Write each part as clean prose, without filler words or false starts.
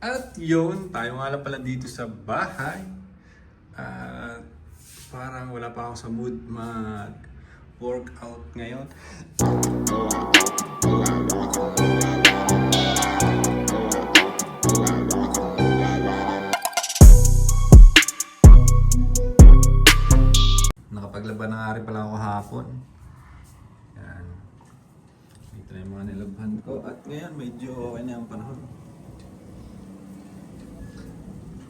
At yun, tayo nga lang pala dito sa bahay. At parang wala pa ako sa mood mag-workout ngayon. Nakapaglaban na nga rin pala ako hapon. Yan. Dito na yung mga nilabhan ko. At ngayon medyo okay na ang panahon.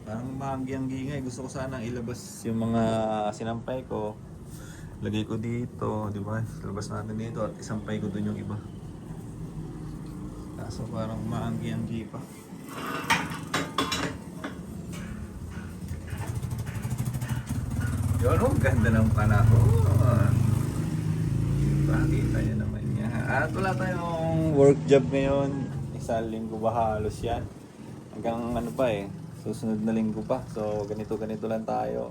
Parang magyang-gingay. Gusto ko sanang ilabas yung mga sinampay ko. Lagay ko dito, di ba? Ilabas natin dito at isampay ko dun yung iba. Kaso parang maanggi-anggi pa. Yun, ang ganda ng panahon. Pakita nyo naman niya. At wala tayong work job ngayon. Isang linggo ba halos yan. Hanggang ano pa eh. Susunod na linggo pa. So ganito lang tayo.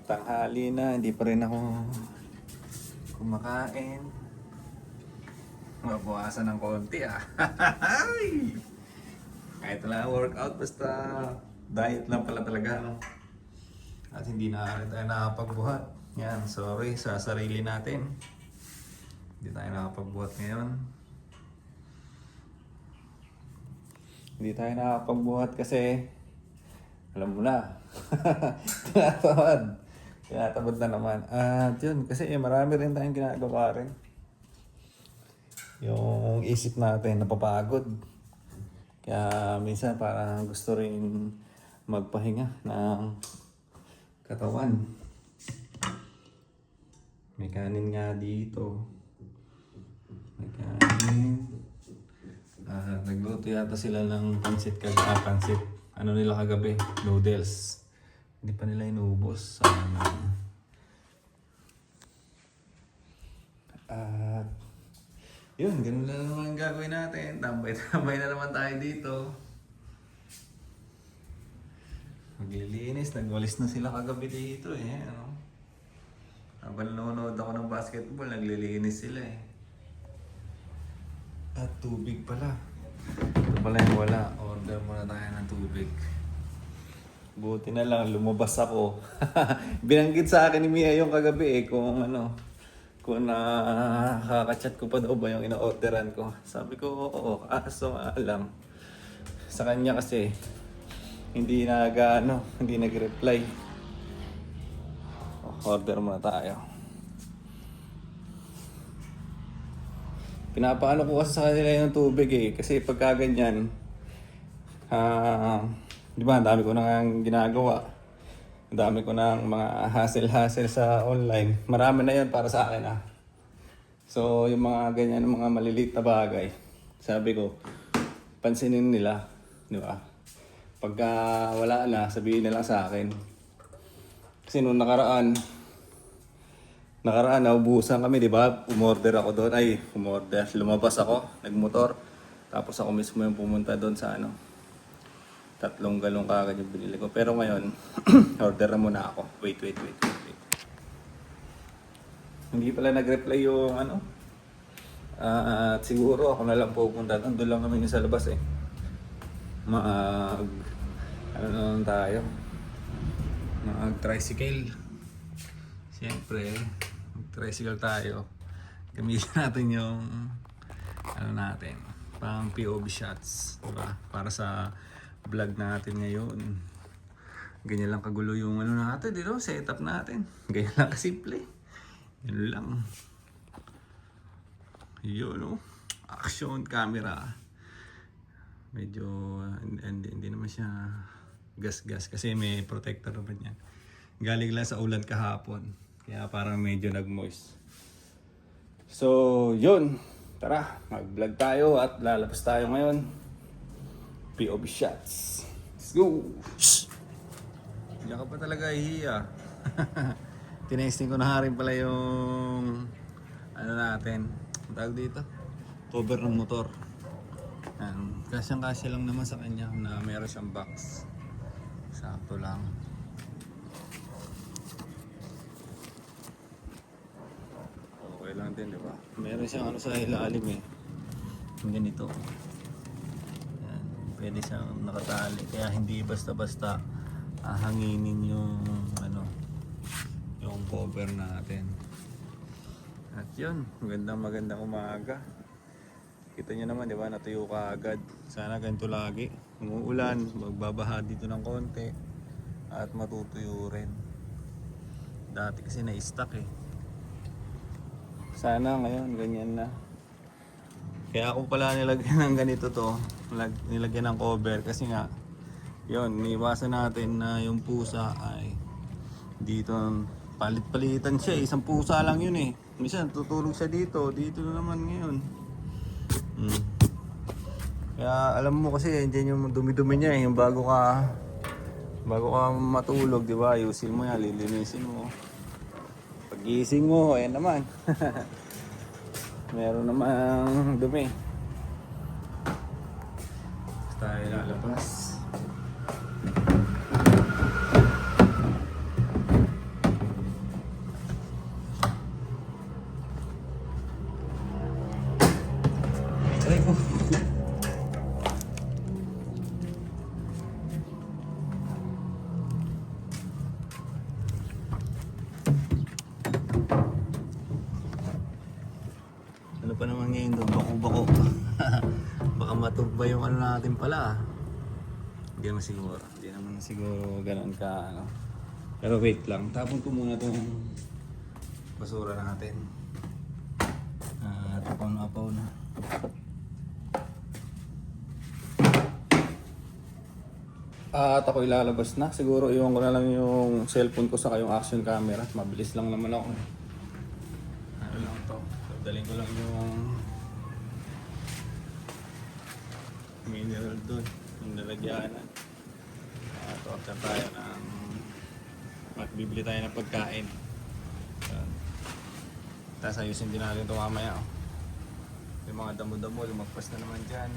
Tanghali na, hindi pa rin ako kumakain. Mabawasan ng konti ah. Kahit wala workout, basta diet lang pala talaga. No? At hindi na rin tayo nakapagbuhat. Yan, sorry sa sarili natin. Hindi tayo nakapagbuhat ngayon. Hindi tayo nakapagbuhat kasi alam mo na. Tinatamad na naman. At yun, kasi marami rin tayong ginagawa rin. Yung isip natin napapagod. Kaya minsan parang gusto rin magpahinga ng katawan. May kanin nga dito. May kanin. Nagluto yata sila ng pansit pansit. Ano nila kagabi? Noodles. Hindi pa nila inubos. Yun, ganun lang naman ang gagawin natin. Tambay-tambay na naman tayo dito. Maglilinis, nagwalis na sila kagabi dito eh. Ano? Habang nanonood ako ng basketball, naglilinis sila eh. At tubig pala. Ito pala yung wala. Order muna tayo ng tubig. Buti na lang, lumabas ako. Binanggit sa akin ni Mia yung kagabi eh kung ano, kung nakaka-chat ko pa daw ba yung ina-orderan ko. Sabi ko, oo, so alam. Sa kanya kasi, hindi nag-reply. Order muna tayo. Pinapaano ko kasi sa kanila yung tubig eh. Kasi pagka ganyan, di ba, ang dami ko nang ginagawa. Ang dami ko nang mga hassle-hassle sa online. Marami na yan para sa akin ah. So, yung mga ganyan, mga maliliit na bagay, sabi ko, pansinin nila. Di ba? Pagka wala na, sabihin nila sa akin. Kasi nung nakaraan, naubusan kami, di ba? Umorder ako doon. Lumabas ako, nagmotor. Tapos ako mismo yung pumunta doon sa 3 galong kagad yung binili ko. Pero ngayon, order na muna ako. Wait. Hindi pala nag-reply yung at siguro ako na lang pupunta. Doon lang kami sa labas eh. Tayo? Mag-tricycle. Siyempre, mag-tricycle tayo. Gamitin natin yung pang POV shots, diba? Para sa vlog natin ngayon. Ganyan lang kagulo yung natin, dito, setup natin. Ganyan lang kasimple. Yun lang. Yun, action camera. Medyo hindi naman siya gas kasi may protector naman yan. Galing lang sa ulan kahapon. Kaya parang medyo nag-moist. So, yun. Tara, mag-vlog tayo at lalabas tayo ngayon. POV shots. Let's go! Hindi ka pa talaga ihiya. Tinesting ko na rin pala yung natin. Ang tawag dito? Cover ng motor. Kasyang-kasya lang naman sa kanya na meron siyang box. Sakto lang. Okay lang din, di ba? Meron siyang sa ilalim eh. Yung ganito. Yan. pwede siyang nakatali. Kaya hindi basta-basta hanginin yung yung cover natin. At yun, magandang umaga. Kita nyo naman, di ba, natuyo ka agad. Sana ganito lagi. Umuulan, magbabaha dito ng konti at matutuyo rin. Dati kasi na-stuck eh. Sana ngayon ganyan na. Kaya ako pala nilagyan ng ganito to, nilagyan ng cover kasi nga yun, niiwasan natin na yung pusa ay dito palit-palitan siya, isang pusa lang yun eh. Minsan tutulog siya dito na naman ngayon. Kaya alam mo kasi yan yung dumi-dumi niya eh, yung bago ka matulog, di ba? Ayusin mo yan, lilinisin mo. Pagising mo, ayan naman. Meron namang dumi. Tayo lalabas. Aray ko. Ano pa naman ngayon doon? Bako-bako. Baka matugba yung ano natin pala. Hindi naman siguro ganoon ka ano. Pero wait lang. Tapon ko muna itong basura natin. Apaw na. At ako ilalabas na. Siguro iwan ko na lang yung cellphone ko sa yung action camera. Mabilis lang naman ako. Ano lang to. Dalhin ko lang yung mineral doon. Yung lalagyanan. At order tayo ng bibili tayo ng pagkain. Tapos ayusin din natin ito mamaya. Yung mga damo-damo, lumagpas na naman dyan.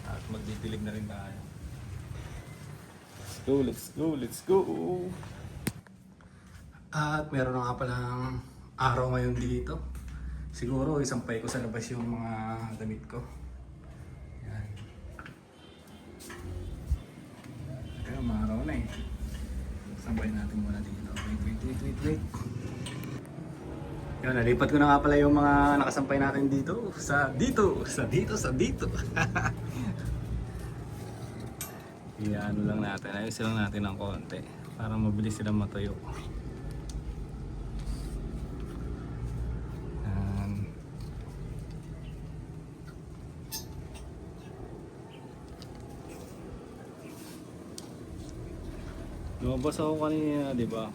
At magdidilig na rin tayo. Let's go. At meron na nga palang araw ngayon dito. Siguro isampay ko sa labas yung mga damit ko. Yan. Kaya maaraw na eh. Sampay natin muna dito. Wait. Yan, nalipat ko na nga pala yung mga nakasampay natin dito. Sa dito. Ano lang natin, ayusin lang natin ng konti para mabilis silang matuyo. Lumabas ako kanina, di ba?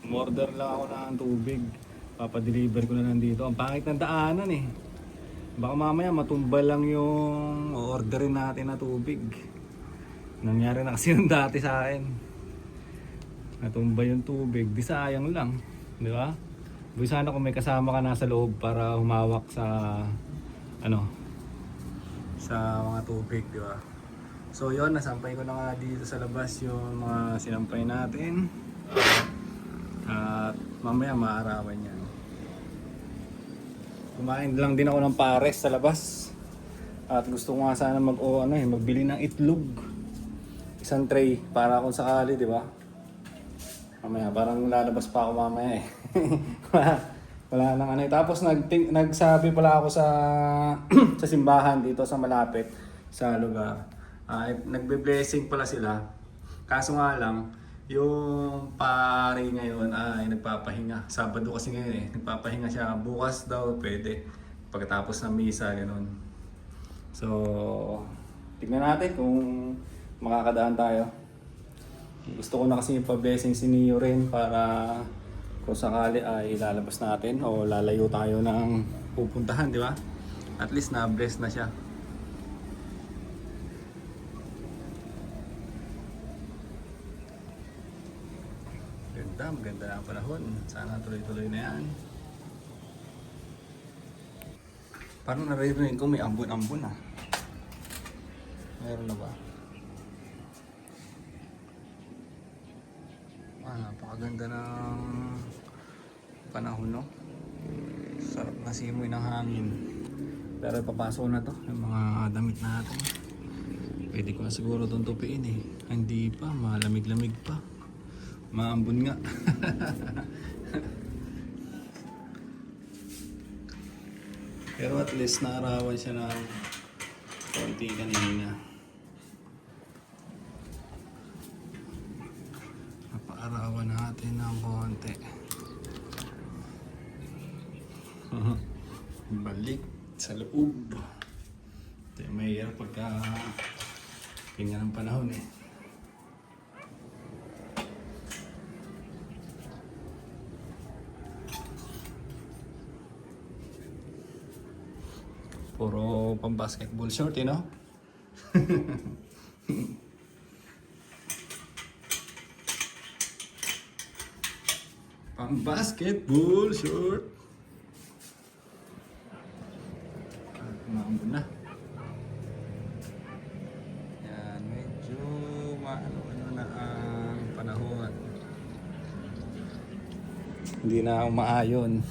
Umorder lang ako ng tubig. Papadeliver ko na lang dito. Ang pangit ng daanan eh. Baka mamaya matumbal lang yung orderin natin na tubig. Nangyari na kasi yung dati sa akin. Natumba yung tubig, di sayang lang, di ba? Buwi sana kung may kasama ka nasa loob para humawak sa sa mga tubig, di ba? So yon, nasampay ko na nga dito sa labas yung mga sinampay natin. At mamaya maarawan yan. Kumain lang din ako ng pares sa labas. At gusto ko nga sana magbili ng itlog. Isang tray para kung sakali, di ba? Mamaya, parang lalabas pa ako mamaya eh. Wala nang ano. Tapos nagsabi pala ako sa sa simbahan dito sa malapit sa lugar. Nagbe-blessing pala sila. Kaso nga lang, yung pare ngayon ay nagpapahinga. Sabado kasi ngayon eh. Nagpapahinga siya. Bukas daw pwede. Pagkatapos ng misa, gano'n. So, tignan natin kung makakadaan tayo. Gusto ko na kasi pa-blessing si Neo rin para kung sakali ay ilalabas natin o lalayo tayo ng pupuntahan, di ba? At least na-bless na siya. Maganda na ang panahon. Sana tuloy-tuloy na yan. Parang naririnig ko may ambon-ambon ah. Meron na ba? Napakaganda ng panahon, no? Sarap na simoy ng hangin. Pero papasok na to, yung mga damit natin. Pwede ko na siguro itong tupiin eh. Hindi pa, malamig-lamig pa. Maambon nga. Pero at least naarawan siya ng konti kanina. Napaarawan natin ng konti. Balik sa loob. Ito yung mahirap pagka ganyan ang panahon eh. Puro pang basketball short eh, no? Pang basketball short. Maambon na. Yan, medyo maano na ang panahon. Hindi na umaayon.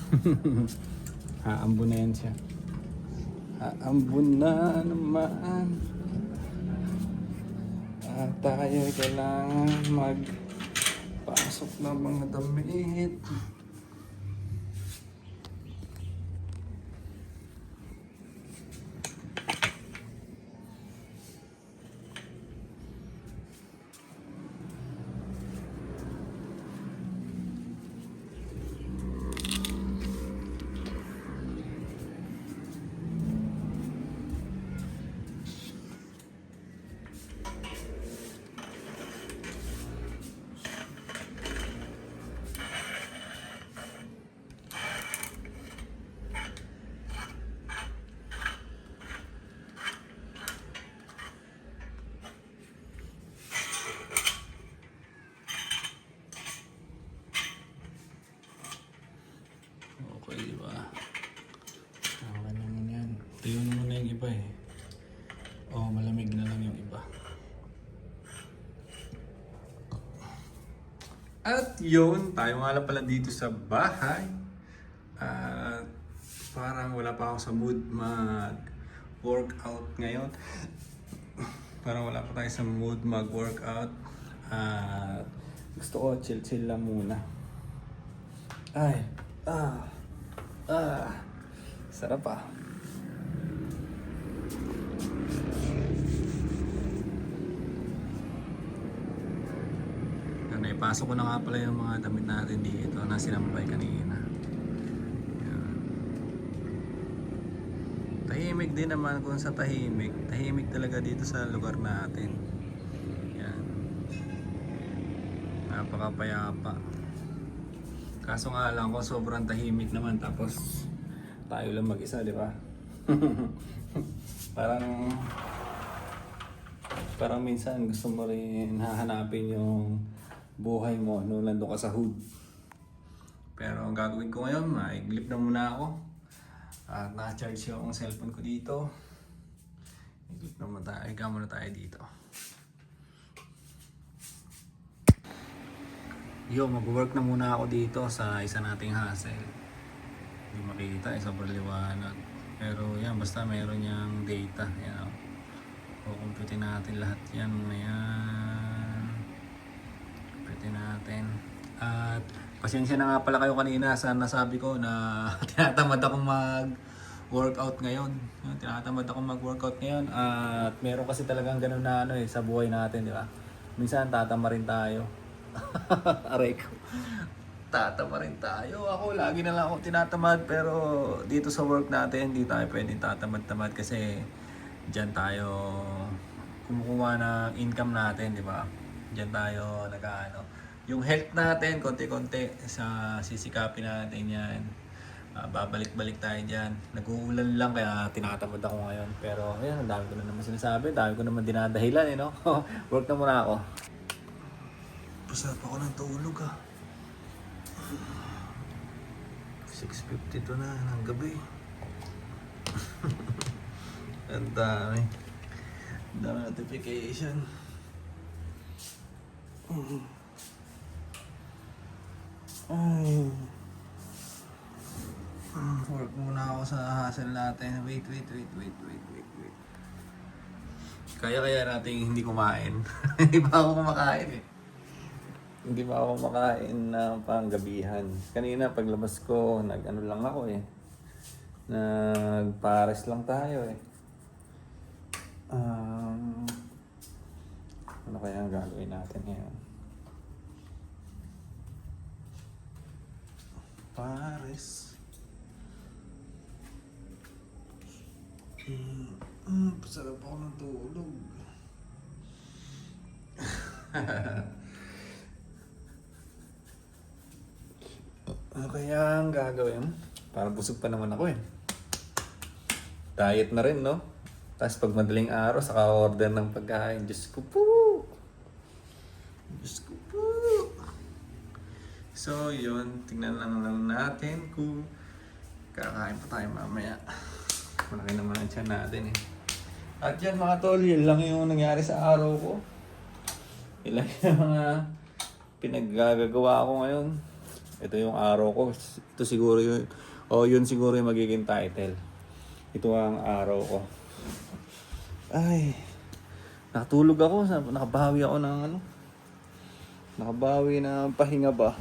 Haambon na yan siya. Haambon na naman. At tayo kailangan magpasok ng mga damit. Okay, diba? Okay naman yan. Tayo naman na yung iba eh. Oh, malamig na lang yung iba. At yun, tayo nga lang pala dito sa bahay. At parang wala pa ako sa mood mag-workout ngayon. Parang wala pa tayo sa mood mag-workout. At gusto ko chill-chill lang muna. Ay, sarap ah. Naipasok ko na nga pala yung mga damit natin dito na sinampay kanina. Yan. Tahimik din naman kung sa tahimik. Tahimik talaga dito sa lugar natin. Yan. Napakapayapa. Kaso nga lang ko sobrang tahimik naman tapos tayo lang mag-isa, di ba? parang minsan gusto mo rin hahanapin yung buhay mo nung nandun ka sa hood. Pero ang gagawin ko ngayon, maiglip na muna ako. At naka-charge yung cellphone ko dito. Iglip na muna tayo, ikaw muna tayo dito. Yo, mag-work na muna ako dito sa isa nating hassle. Hindi makita, sobrang liwanag. Pero yan, basta meron niyang data. Yan, kukumputin natin lahat yan muna yan. Kumputin natin. At pasensya na nga pala kayo kanina sa nasabi ko na tinatamad akong mag-workout ngayon. Tinatamad akong mag-workout ngayon. At meron kasi talagang ganun na sa buhay natin, di ba? Minsan tatama rin tayo. Aray ko. Tatama rin tayo. Ako lagi na lang ako tinatamad pero dito sa work natin hindi tayo pwedeng tatamad-tamad kasi diyan tayo kumukuha ng income natin, di ba? Diyan tayo nag-aano. Yung health natin konti-konti sa sisikapin natin 'yan. Babalik-balik tayo diyan. Nag-uulan lang kaya tinatamad ako ngayon. Pero ayan, ang dami ko na naman sinasabi, dami ko naman dinadahilan no. Work na muna ako. Pasap ako ng tulog 6:52 na ng gabi. Ang dami notification. Work muna ako sa hassle natin. Wait. Kaya natin hindi kumain. Hindi pa ako kumakain eh. Hindi pa ako kumakain na panggabihan. Kanina paglabas ko, nag-ano lang ako eh. Nagpares lang tayo eh. Ano kaya ang gagawin natin ngayon? Pares. Sarap ako ng tulog. Ano kaya ang gagawin? Parang busog pa naman ako eh. Diet na rin, no? Tapos pag madaling araw, saka order ng pagkain. Diyos ko po! Diyos ko po! So, yun. Tingnan lang natin kung kakain pa tayo mamaya. Malaki naman ang tiyan natin eh. At yan mga tol, yun lang yung nangyari sa araw ko. Ilan yung mga pinaggagawa ko ngayon. Ito yung araw ko. Ito siguro yun. Yun siguro yung magiging title. Ito ang araw ko. Ay. Nakatulog ako. Nakabawi ako ng ano. Nakabawi na pahinga ba.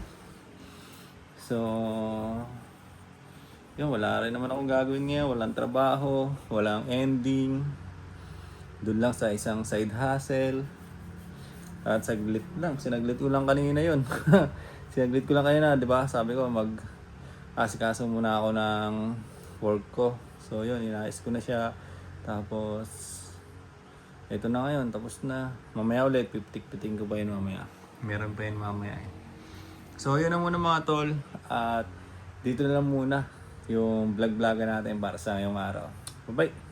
So, yun, wala rin naman akong gagawin ngayon. Walang trabaho. Walang ending. Doon lang sa isang side hustle. At saglit lang. Sinaglit ko lang kanina yun. Sinaglit ko lang kanina, di ba? Sabi ko, asikaso muna ako ng work ko. So yun, inayos ko na siya. Tapos, ito na ngayon. Tapos na. Mamaya ulit, pitik-piting ko pa yun mamaya. Meron pa yun mamaya eh. So yun na muna mga tol. At dito na lang muna yung vlog-vlog natin para sa ngayong araw. Bye-bye!